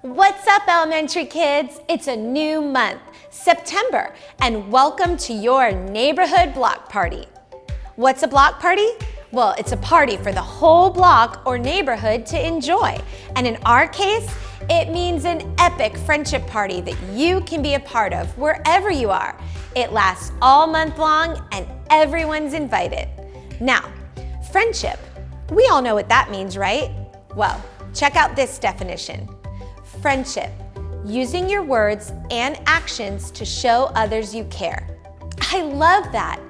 What's up, elementary kids? It's a new month, September, and welcome to your neighborhood block party. What's a block party? Well, it's a party for the whole block or neighborhood to enjoy. And in our case, it means an epic friendship party that you can be a part of wherever you are. It lasts all month long and everyone's invited. Now, friendship, we all know what that means, right? Well, check out this definition. Friendship, using your words and actions to show others you care. I love that.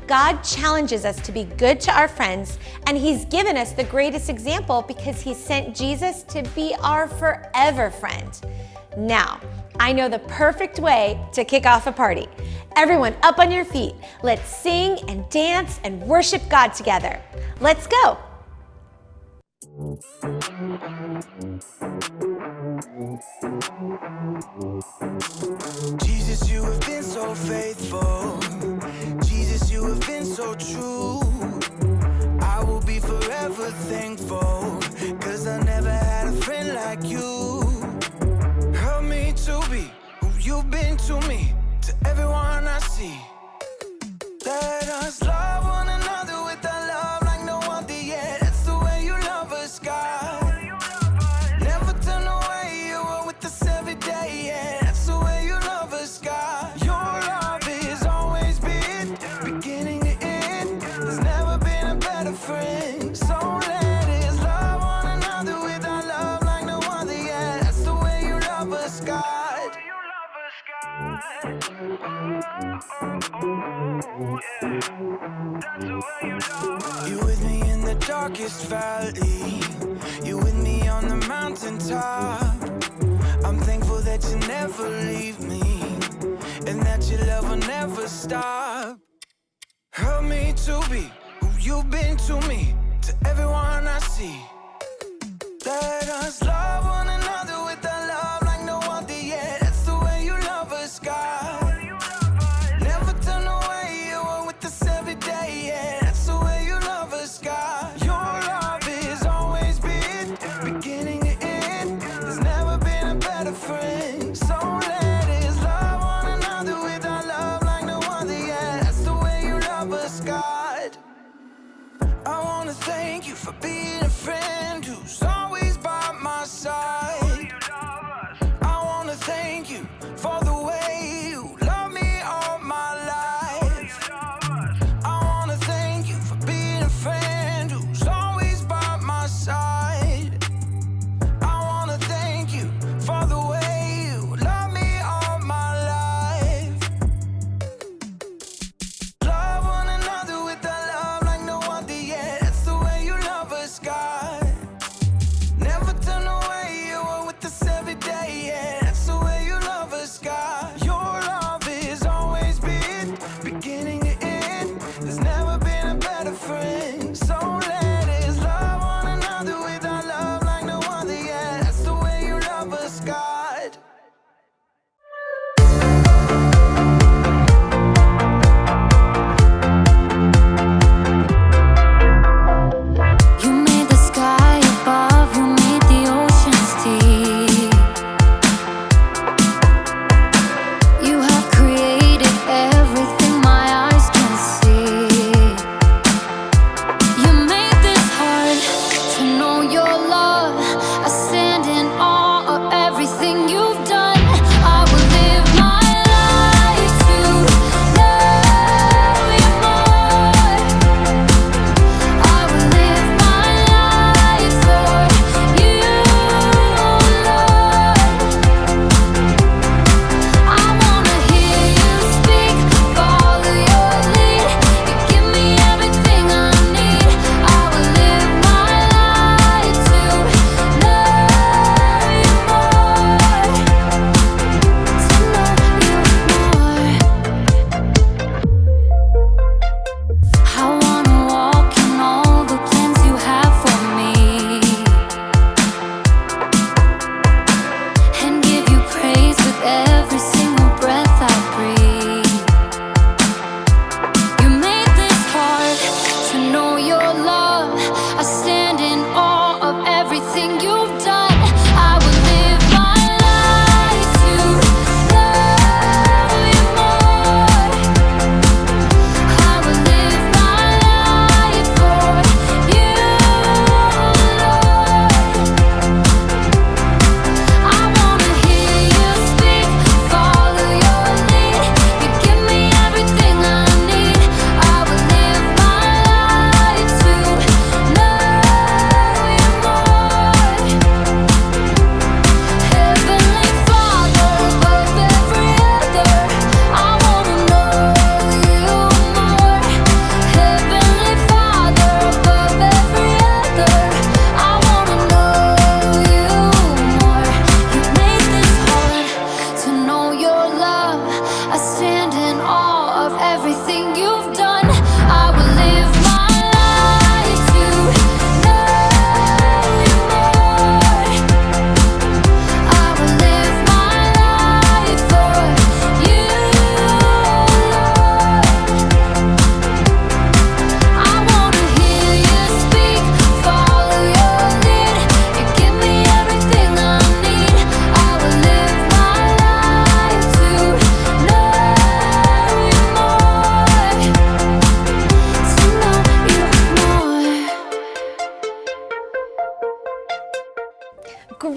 God challenges us to be good to our friends, and He's given us the greatest example because He sent Jesus to be our forever friend. Now, I know the perfect way to kick off a party. Everyone up on your feet. Let's sing and dance and worship God together. Let's go. Jesus, you have been so faithful. Jesus, you have been so true. I will be forever thankful, 'cause I never had a friend like you. Help me to be who you've been to me, to everyone I see. Let us love one another with a love like no other yet. That's the way you love us, God. Never turn away, you are with us every day, yeah. That's the way you love us, God. Your love has always been beginning to end. There's never been a better friend. So let us love one another with our love like no other, yeah. That's the way you love us, God. You with me in the darkest valley. You with me on the mountaintop. I'm thankful that you never leave me, and that your love will never stop. Help me to be who you've been to me, to everyone I see. Let us love one another with a love like no other, yeah. That's the way you love us, God. Never turn away, you are with us every day, yeah. That's the way you love us, God. Your love has always been beginning to end. There's never been a better friend. So let us love one another with our love like no other, yeah. That's the way you love us, God. I wanna thank you for being a friend who's always by my side. I wanna thank you for the way you love me all my life. I wanna thank you for being a friend who's always by my side. I wanna thank you for the way you love me all my life. Love one another with a love like no other, yeah. That's the way you love us, God.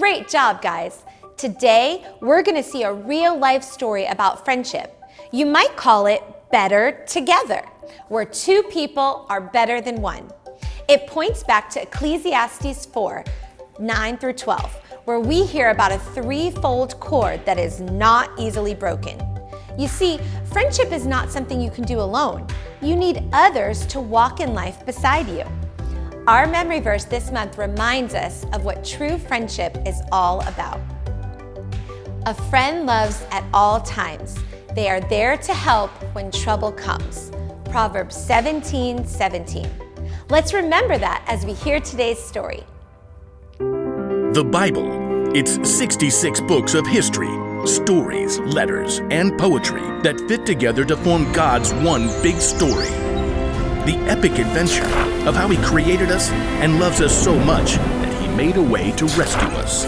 Great job, guys. Today, we're gonna see a real-life story about friendship. You might call it Better Together, where two people are better than one. It points back to Ecclesiastes 4, 9 through 12, where we hear about a threefold cord that is not easily broken. You see, friendship is not something you can do alone. You need others to walk in life beside you. Our memory verse this month reminds us of what true friendship is all about. A friend loves at all times. They are there to help when trouble comes. Proverbs 17:17. Let's remember that as we hear today's story. The Bible. It's 66 books of history, stories, letters, and poetry that fit together to form God's one big story. The epic adventure of how He created us and loves us so much that He made a way to rescue us.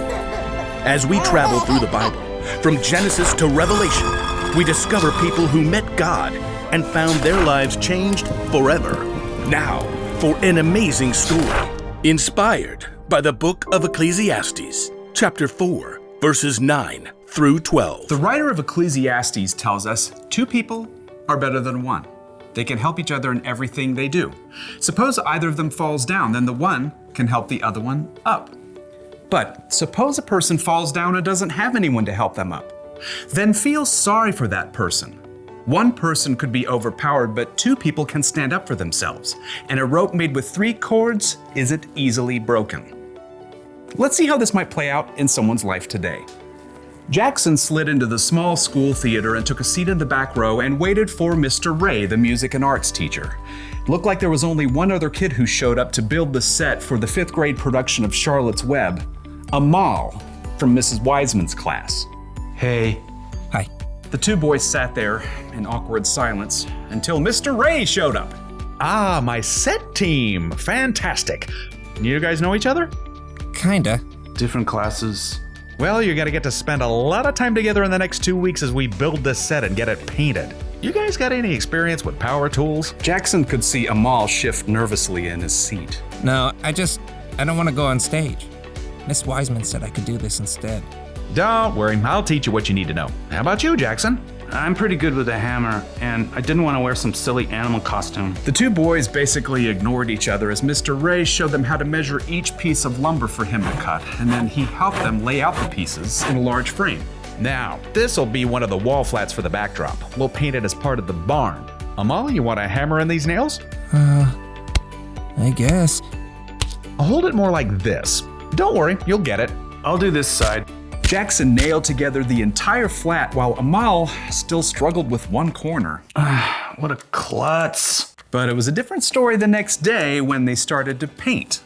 As we travel through the Bible, from Genesis to Revelation, we discover people who met God and found their lives changed forever. Now, for an amazing story, inspired by the book of Ecclesiastes, chapter 4, verses 9 through 12. The writer of Ecclesiastes tells us two people are better than one. They can help each other in everything they do. Suppose either of them falls down, then the one can help the other one up. But suppose a person falls down and doesn't have anyone to help them up. Then feel sorry for that person. One person could be overpowered, but two people can stand up for themselves. And a rope made with 3 cords isn't easily broken. Let's see how this might play out in someone's life today. Jackson slid into the small school theater and took a seat in the back row and waited for Mr. Ray, the music and arts teacher. It looked like there was only one other kid who showed up to build the set for the 5th grade production of Charlotte's Web, Amal from Mrs. Wiseman's class. Hey. Hi. The two boys sat there in awkward silence until Mr. Ray showed up. Ah, my set team. Fantastic. You guys know each other? Kinda. Different classes. Well, you're gonna get to spend a lot of time together in the next 2 weeks as we build this set and get it painted. You guys got any experience with power tools? Jackson could see Amal shift nervously in his seat. No, I don't want to go on stage. Miss Wiseman said I could do this instead. Don't worry, I'll teach you what you need to know. How about you, Jackson? I'm pretty good with a hammer, and I didn't want to wear some silly animal costume. The two boys basically ignored each other as Mr. Ray showed them how to measure each piece of lumber for him to cut, and then he helped them lay out the pieces in a large frame. Now, this'll be one of the wall flats for the backdrop. We'll paint it as part of the barn. Amal, you want to hammer in these nails? I guess. Hold it more like this. Don't worry, you'll get it. I'll do this side. Jackson nailed together the entire flat while Amal still struggled with one corner. What a klutz. But it was a different story the next day when they started to paint.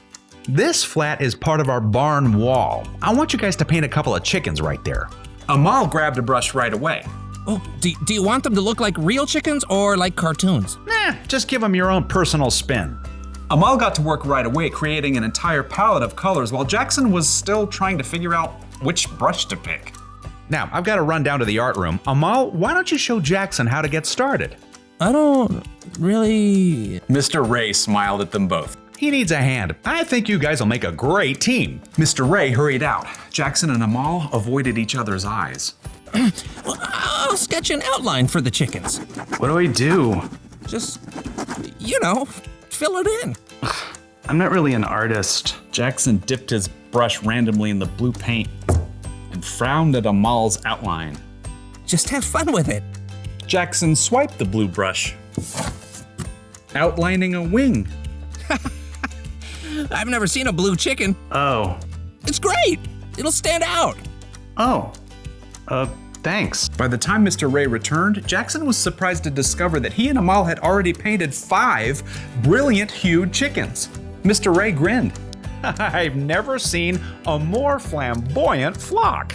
This flat is part of our barn wall. I want you guys to paint a couple of chickens right there. Amal grabbed a brush right away. Oh, do you want them to look like real chickens or like cartoons? Just give them your own personal spin. Amal got to work right away, creating an entire palette of colors while Jackson was still trying to figure out which brush to pick. Now, I've got to run down to the art room. Amal, why don't you show Jackson how to get started? I don't really... Mr. Ray smiled at them both. He needs a hand. I think you guys will make a great team. Mr. Ray hurried out. Jackson and Amal avoided each other's eyes. I'll sketch an outline for the chickens. What do I do? Just, fill it in. I'm not really an artist. Jackson dipped his brush randomly in the blue paint and frowned at Amal's outline. Just have fun with it. Jackson swiped the blue brush, outlining a wing. I've never seen a blue chicken. Oh. It's great. It'll stand out. Oh. Thanks. By the time Mr. Ray returned, Jackson was surprised to discover that he and Amal had already painted 5 brilliant hued chickens. Mr. Ray grinned. I've never seen a more flamboyant flock.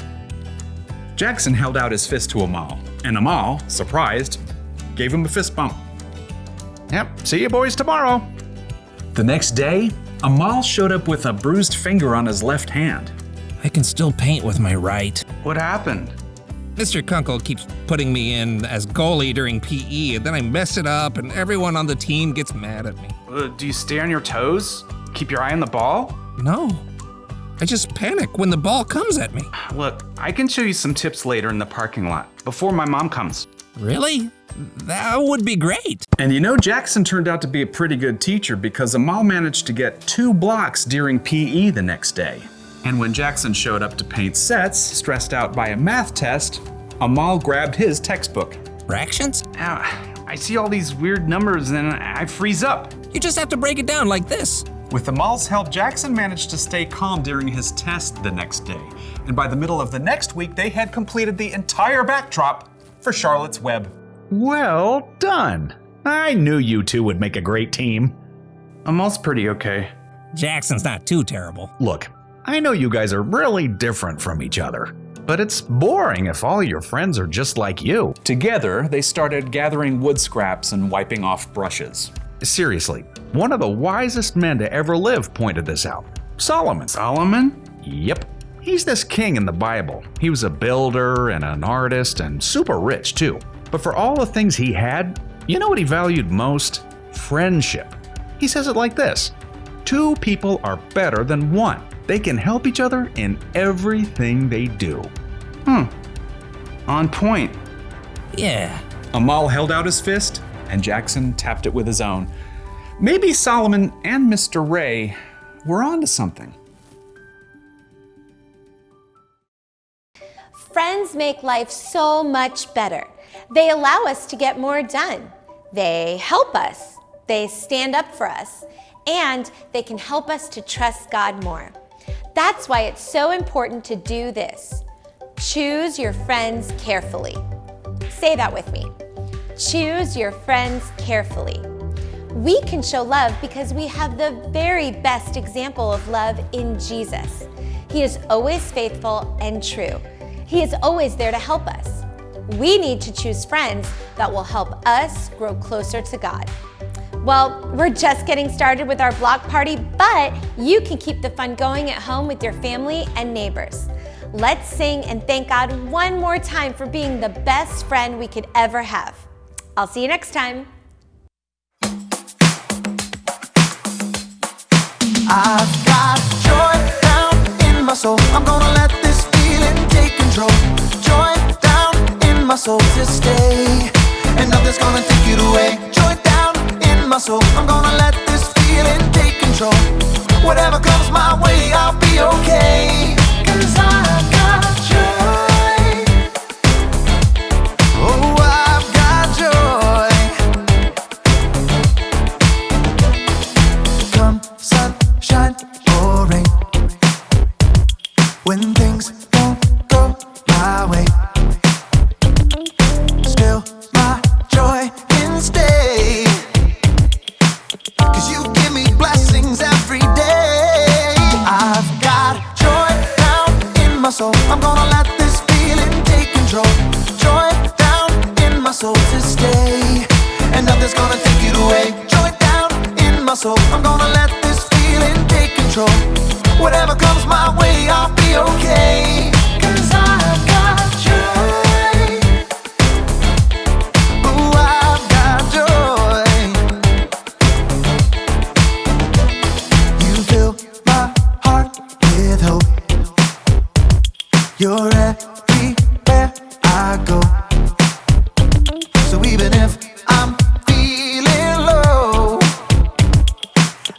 Jackson held out his fist to Amal, and Amal, surprised, gave him a fist bump. Yep, see you boys tomorrow. The next day, Amal showed up with a bruised finger on his left hand. I can still paint with my right. What happened? Mr. Kunkel keeps putting me in as goalie during PE, and then I mess it up, and everyone on the team gets mad at me. Do you stay on your toes? Keep your eye on the ball? No. I just panic when the ball comes at me. Look, I can show you some tips later in the parking lot, before my mom comes. Really? That would be great. And you know, Jackson turned out to be a pretty good teacher because Amal managed to get 2 blocks during PE the next day. And when Jackson showed up to paint sets, stressed out by a math test, Amal grabbed his textbook. Fractions? I see all these weird numbers and I freeze up. You just have to break it down like this. With Amal's help, Jackson managed to stay calm during his test the next day. And by the middle of the next week, they had completed the entire backdrop for Charlotte's Web. Well done. I knew you two would make a great team. Amal's pretty okay. Jackson's not too terrible. Look, I know you guys are really different from each other, but it's boring if all your friends are just like you. Together, they started gathering wood scraps and wiping off brushes. Seriously, one of the wisest men to ever live pointed this out. Solomon. Solomon? Yep. He's this king in the Bible. He was a builder and an artist and super rich too. But for all the things he had, you know what he valued most? Friendship. He says it like this: 2 people are better than 1. They can help each other in everything they do. On point. Yeah. Amal held out his fist, and Jackson tapped it with his own. Maybe Solomon and Mr. Ray were onto something. Friends make life so much better. They allow us to get more done. They help us. They stand up for us. And they can help us to trust God more. That's why it's so important to do this. Choose your friends carefully. Say that with me. Choose your friends carefully. We can show love because we have the very best example of love in Jesus. He is always faithful and true. He is always there to help us. We need to choose friends that will help us grow closer to God. Well, we're just getting started with our block party, but you can keep the fun going at home with your family and neighbors. Let's sing and thank God one more time for being the best friend we could ever have. I'll see you next time. I've got joy down in my soul. I'm gonna let this feeling take control. Joy down in my soul to stay, and nothing's gonna take it away. Joy down in my soul. I'm gonna let this feeling take control. Whatever comes my way, I'll be okay. 'Cause I've got joy. Oh, I've got joy. Come sunshine or rain, when things don't go my way, still my joy can stay. 'Cause you give me blessings every day. I've got joy down in my soul. I'm gonna let this feeling take control. Joy down in my soul to stay, and nothing's gonna take it away. Joy down in my soul. I'm gonna let this feeling take control. Whatever comes my way, I'll be okay. 'Cause I've got joy. Oh, I've got joy. You fill my heart with hope. You're everywhere I go. So even if I'm feeling low,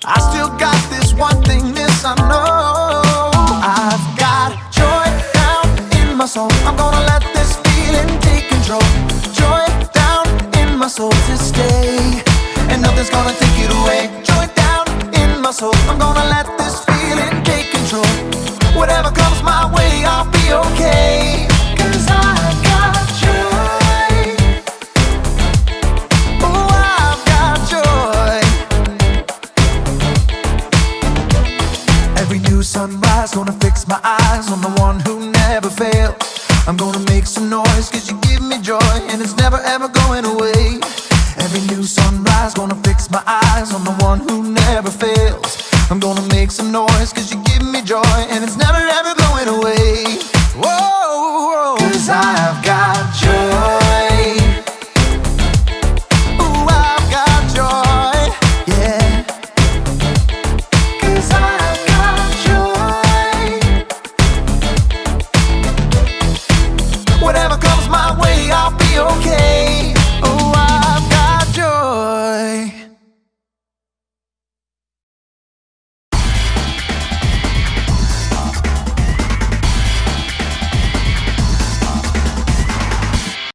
I still got this one thing, this I know. I've got joy down in my soul. I'm gonna let this feeling take control. Joy down in my soul to stay, and nothing's gonna take it away. Joy down in my soul. I'm gonna let this feeling take control. Whatever comes my way, I'll be okay. 'Cause I've got joy. Oh, I've got joy. Every new sunrise gonna fix my eyes on the one who never failed. I'm gonna make some noise 'cause you give me joy, and it's never ever going away. Every new sunrise gonna fix my eyes on the one who never